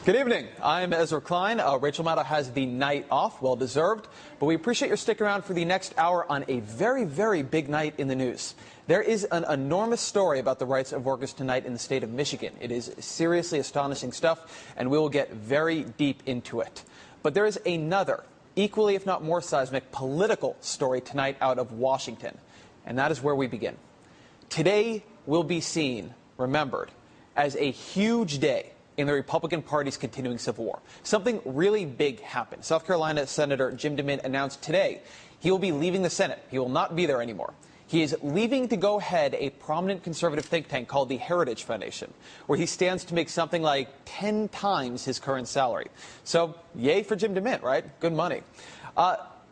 Good evening. I'm Ezra Klein. Rachel Maddow has the night off, well deserved, but we appreciate your sticking around for the next hour on a very, very big night in the news. There is an enormous story about the rights of workers tonight in the state of Michigan. It is seriously astonishing stuff, and we will get very deep into it. But there is another, equally if not more seismic, political story tonight out of Washington, and that is where we begin. Today will be seen, remembered, as a huge day in the Republican Party's continuing civil war. Something really big happened. South Carolina Senator Jim DeMint announced today he will be leaving the Senate. He will not be there anymore. He is leaving to go head a prominent conservative think tank called the Heritage Foundation, where he stands to make something like 10 times his current salary. So, yay for Jim DeMint, right? Good money.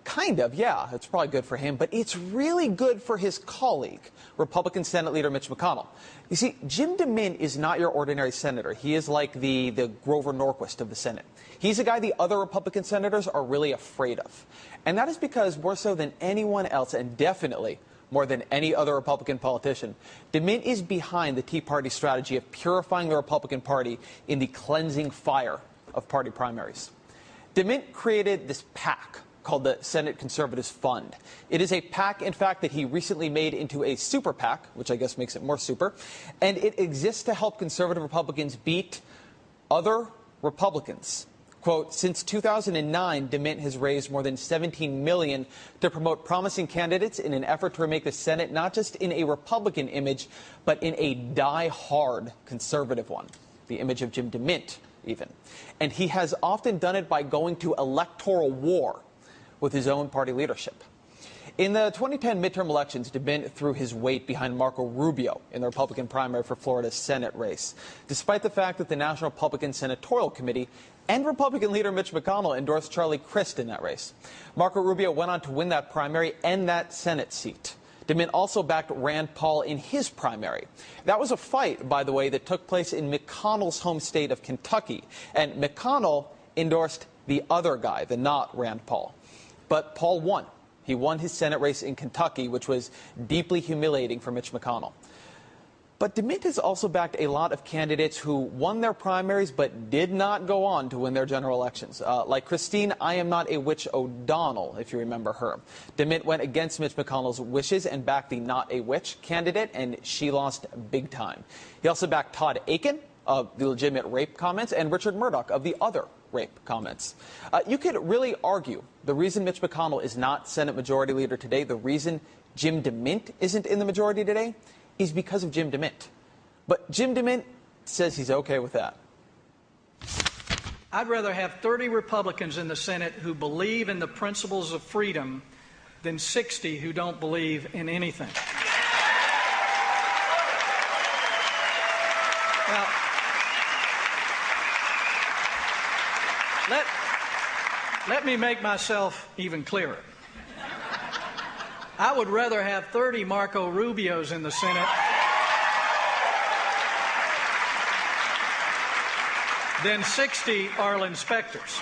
Kind of, yeah, it's probably good for him, but it's really good for his colleague, Republican Senate Leader Mitch McConnell. You see, Jim DeMint is not your ordinary senator. He is like the Grover Norquist of the Senate. He's a guy the other Republican senators are really afraid of. And that is because more so than anyone else, and definitely more than any other Republican politician, DeMint is behind the Tea Party strategy of purifying the Republican Party in the cleansing fire of party primaries. DeMint created this PAC called the Senate Conservatives Fund. It is a PAC, in fact, that he recently made into a super PAC, which I guess makes it more super, and it exists to help conservative Republicans beat other Republicans. Quote, since 2009, DeMint has raised more than $17 million to promote promising candidates in an effort to remake the Senate not just in a Republican image, but in a die-hard conservative one, the image of Jim DeMint, even. And he has often done it by going to electoral war with his own party leadership. In the 2010 midterm elections, DeMint threw his weight behind Marco Rubio in the Republican primary for Florida's Senate race, despite the fact that the National Republican Senatorial Committee and Republican leader Mitch McConnell endorsed Charlie Crist in that race. Marco Rubio went on to win that primary and that Senate seat. DeMint also backed Rand Paul in his primary. That was a fight, by the way, that took place in McConnell's home state of Kentucky, and McConnell endorsed the other guy, the not Rand Paul. But Paul won. He won his Senate race in Kentucky, which was deeply humiliating for Mitch McConnell. But DeMint has also backed a lot of candidates who won their primaries but did not go on to win their general elections, like Christine I Am Not a Witch O'Donnell, if you remember her. DeMint went against Mitch McConnell's wishes and backed the Not a Witch candidate, and she lost big time. He also backed Todd Akin of the legitimate rape comments and Richard Murdoch of the other rape comments. You could really argue the reason Mitch McConnell is not Senate Majority Leader today, the reason Jim DeMint isn't in the majority today, is because of Jim DeMint. But Jim DeMint says he's okay with that. I'd rather have 30 Republicans in the Senate who believe in the principles of freedom than 60 who don't believe in anything. Now, let me make myself even clearer. I would rather have 30 Marco Rubios in the Senate than 60 Arlen Specters.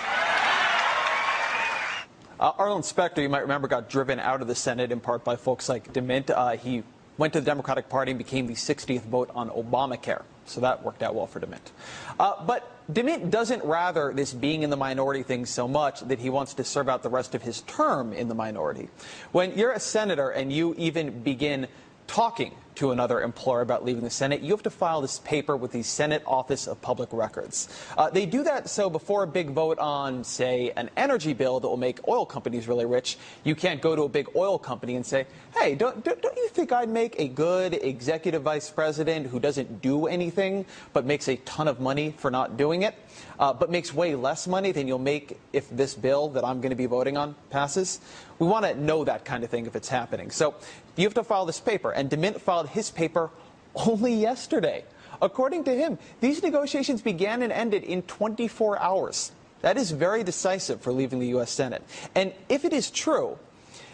Arlen Specter, you might remember, got driven out of the Senate in part by folks like DeMint. He went to the Democratic Party and became the 60th vote on Obamacare. So that worked out well for DeMint. But DeMint doesn't rather this being in the minority thing so much that he wants to serve out the rest of his term in the minority. When you're a senator and you even begin talking to another employer about leaving the Senate, you have to file this paper with the Senate Office of Public Records. They do that so before a big vote on, say, an energy bill that will make oil companies really rich, you can't go to a big oil company and say, hey, don't you think I'd make a good executive vice president who doesn't do anything but makes a ton of money for not doing it, but makes way less money than you'll make if this bill that I'm going to be voting on passes? We want to know that kind of thing if it's happening. So you have to file this paper, and DeMint filed his paper only yesterday. According to him, these negotiations began and ended in 24 hours. That is very decisive for leaving the U.S. Senate. And if it is true,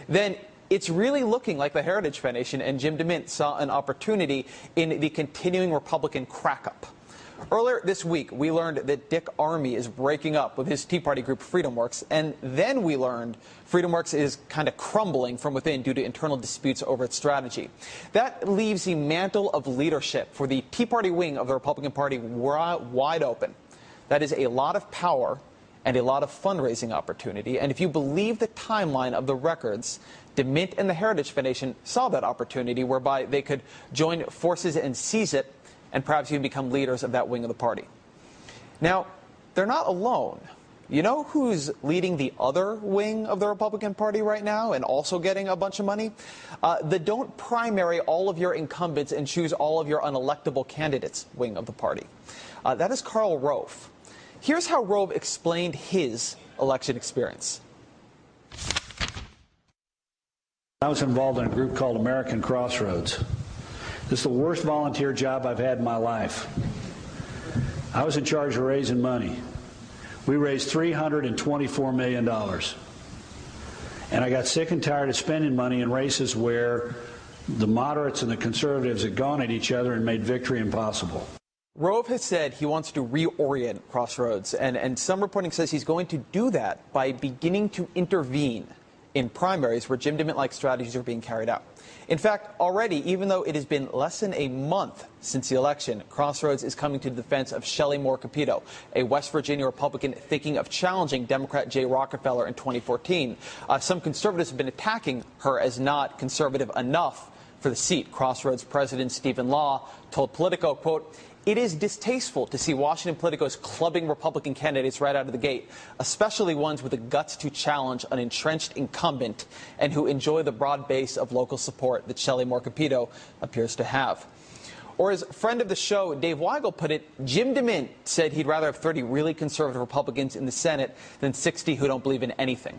then it's really looking like the Heritage Foundation and Jim DeMint saw an opportunity in the continuing Republican crack-up. Earlier this week, we learned that Dick Armey is breaking up with his Tea Party group FreedomWorks, and then we learned FreedomWorks is kind of crumbling from within due to internal disputes over its strategy. That leaves the mantle of leadership for the Tea Party wing of the Republican Party wide open. That is a lot of power and a lot of fundraising opportunity. And if you believe the timeline of the records, DeMint and the Heritage Foundation saw that opportunity whereby they could join forces and seize it and perhaps even become leaders of that wing of the party. Now, they're not alone. You know who's leading the other wing of the Republican Party right now and also getting a bunch of money? The don't primary all of your incumbents and choose all of your unelectable candidates wing of the party. That is Karl Rove. Here's how Rove explained his election experience. I was involved in a group called American Crossroads. This is the worst volunteer job I've had in my life. I was in charge of raising money. We raised $324 million. And I got sick and tired of spending money in races where the moderates and the conservatives had gone at each other and made victory impossible. Rove has said he wants to reorient Crossroads, and some reporting says he's going to do that by beginning to intervene in primaries where Jim DeMint-like strategies are being carried out. In fact, already, even though it has been less than a month since the election, Crossroads is coming to the defense of Shelley Moore Capito, a West Virginia Republican thinking of challenging Democrat Jay Rockefeller in 2014. Some conservatives have been attacking her as not conservative enough for the seat. Crossroads President Stephen Law told Politico, quote, "It is distasteful to see Washington politicos clubbing Republican candidates right out of the gate, especially ones with the guts to challenge an entrenched incumbent and who enjoy the broad base of local support that Shelley Moore Capito appears to have." Or as friend of the show, Dave Weigel put it, Jim DeMint said he'd rather have 30 really conservative Republicans in the Senate than 60 who don't believe in anything.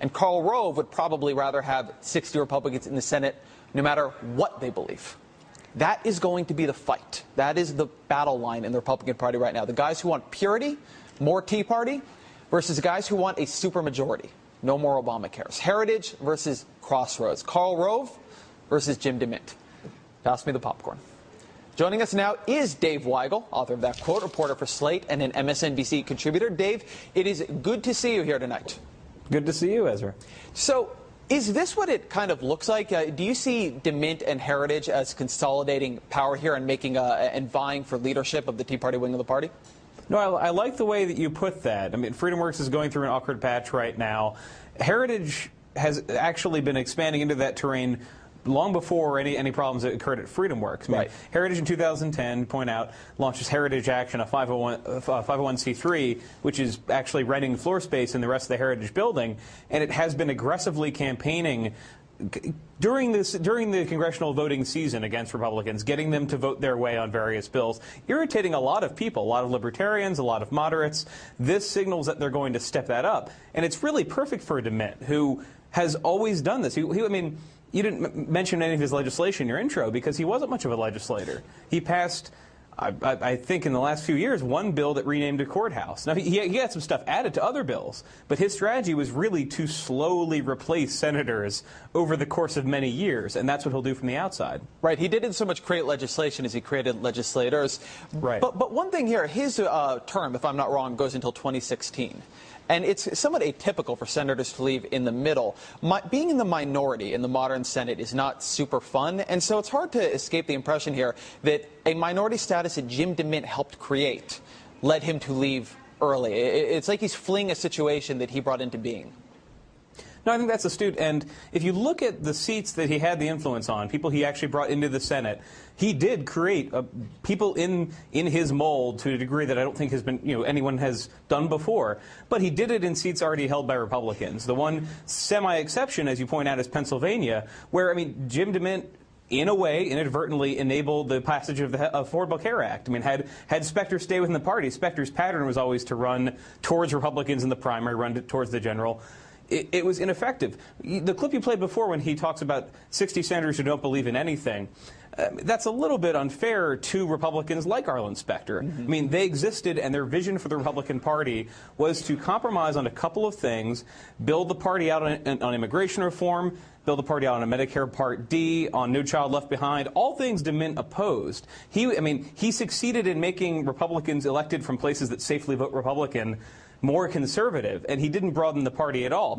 And Karl Rove would probably rather have 60 Republicans in the Senate no matter what they believe. That is going to be the fight. That is the battle line in the Republican Party right now. The guys who want purity, more Tea Party, versus the guys who want a supermajority, no more Obamacares. Heritage versus Crossroads. Karl Rove versus Jim DeMint. Pass me the popcorn. Joining us now is Dave Weigel, author of that quote, reporter for Slate and an MSNBC contributor. Dave, it is good to see you here tonight. Good to see you, Ezra. So, is this what it kind of looks like? Do you see DeMint and Heritage as consolidating power here and making and vying for leadership of the Tea Party wing of the party? No, I like the way that you put that. I mean, FreedomWorks is going through an awkward patch right now. Heritage has actually been expanding into that terrain long before any problems that occurred at FreedomWorks. I mean, right. Heritage in 2010, point out, launches Heritage Action, a 501c3, which is actually renting floor space in the rest of the Heritage building, and it has been aggressively campaigning during the congressional voting season against Republicans, getting them to vote their way on various bills, irritating a lot of people, a lot of libertarians, a lot of moderates. This signals that they're going to step that up, and it's really perfect for DeMint, who has always done this. I mean, you didn't mention any of his legislation in your intro because he wasn't much of a legislator. He passed, I think in the last few years, one bill that renamed a courthouse. Now, he had some stuff added to other bills, but his strategy was really to slowly replace senators over the course of many years, and that's what he'll do from the outside. Right. He didn't so much create legislation as he created legislators. Right. But one thing here, his term, if I'm not wrong, goes until 2016. And it's somewhat atypical for senators to leave in the middle. Being in the minority in the modern Senate is not super fun, and so it's hard to escape the impression here that a minority status that Jim DeMint helped create led him to leave early. It's like he's fleeing a situation that he brought into being. No, I think that's astute. And if you look at the seats that he had the influence on, people he actually brought into the Senate, he did create people in his mold to a degree that I don't think has been, anyone has done before. But he did it in seats already held by Republicans. The one semi-exception, as you point out, is Pennsylvania, where, Jim DeMint, in a way, inadvertently enabled the passage of the Affordable Care Act. Had Specter stay within the party, Specter's pattern was always to run towards Republicans in the primary, run towards the general. It was ineffective. The clip you played before when he talks about 60 senators who don't believe in anything, that's a little bit unfair to Republicans like Arlen Specter. Mm-hmm. They existed, and their vision for the Republican Party was to compromise on a couple of things, build the party out on immigration reform, build the party out on a Medicare Part D, on No Child Left Behind, all things DeMint opposed. He succeeded in making Republicans elected from places that safely vote Republican more conservative, and he didn't broaden the party at all.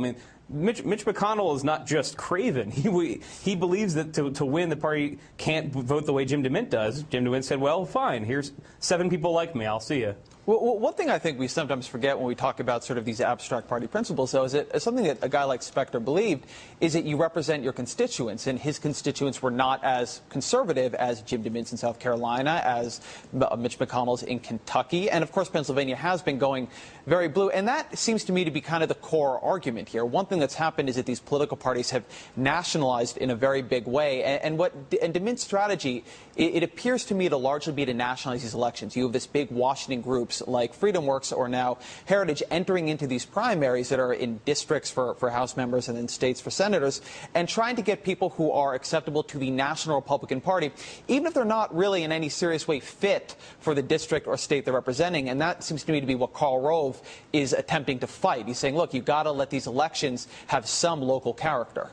Mitch McConnell is not just craven. He believes that to win, the party can't vote the way Jim DeMint does. Jim DeMint said, well, fine, here's 7 people like me, I'll see you. Well, one thing I think we sometimes forget when we talk about sort of these abstract party principles, though, is that something that a guy like Specter believed is that you represent your constituents, and his constituents were not as conservative as Jim DeMint's in South Carolina, as Mitch McConnell's in Kentucky, and of course Pennsylvania has been going very blue, and that seems to me to be kind of the core argument here. One thing that's happened is that these political parties have nationalized in a very big way, and DeMint's strategy, it appears to me to largely be to nationalize these elections. You have this big Washington groups like Freedom Works or now Heritage entering into these primaries that are in districts for House members and in states for senators, and trying to get people who are acceptable to the National Republican Party, even if they're not really in any serious way fit for the district or state they're representing. And that seems to me to be what Karl Rove is attempting to fight. He's saying, look, you've got to let these elections have some local character.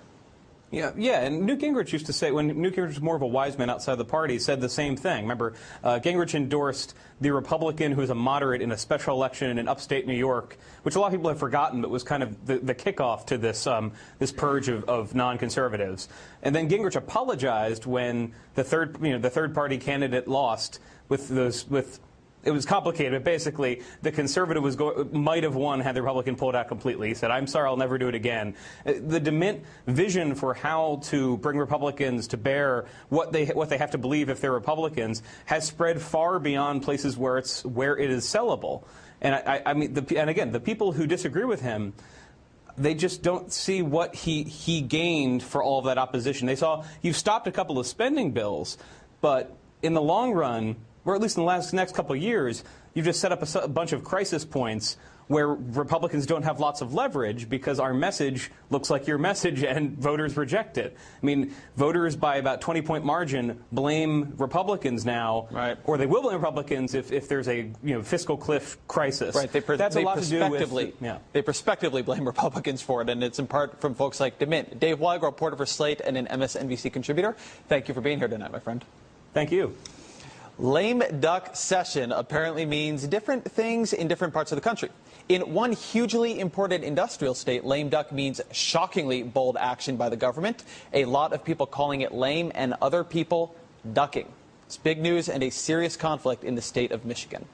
Yeah, and Newt Gingrich used to say, when Newt Gingrich was more of a wise man outside the party, said the same thing. Remember, Gingrich endorsed the Republican who was a moderate in a special election in upstate New York, which a lot of people have forgotten, but was kind of the kickoff to this this purge of non-conservatives. And then Gingrich apologized when the third party candidate lost with it was complicated, but basically the conservative might have won had the Republican pulled out completely. He said, I'm sorry, I'll never do it again. The DeMint vision for how to bring Republicans to bear what they have to believe if they're Republicans has spread far beyond places where it is sellable. And I mean, and again, the people who disagree with him, they just don't see what he gained for all of that opposition. They saw you've stopped a couple of spending bills, but in the long run, or at least in the next couple of years, you've just set up a bunch of crisis points where Republicans don't have lots of leverage because our message looks like your message and voters reject it. I mean, voters by about 20-point margin blame Republicans now, right, or they will blame Republicans if there's a fiscal cliff crisis. Right. That's a lot to do with. Yeah. They prospectively blame Republicans for it, and it's in part from folks like DeMint. Dave Weig, reporter for Slate and an MSNBC contributor. Thank you for being here tonight, my friend. Thank you. Lame duck session apparently means different things in different parts of the country. In one hugely important industrial state, lame duck means shockingly bold action by the government. A lot of people calling it lame and other people ducking. It's big news and a serious conflict in the state of Michigan.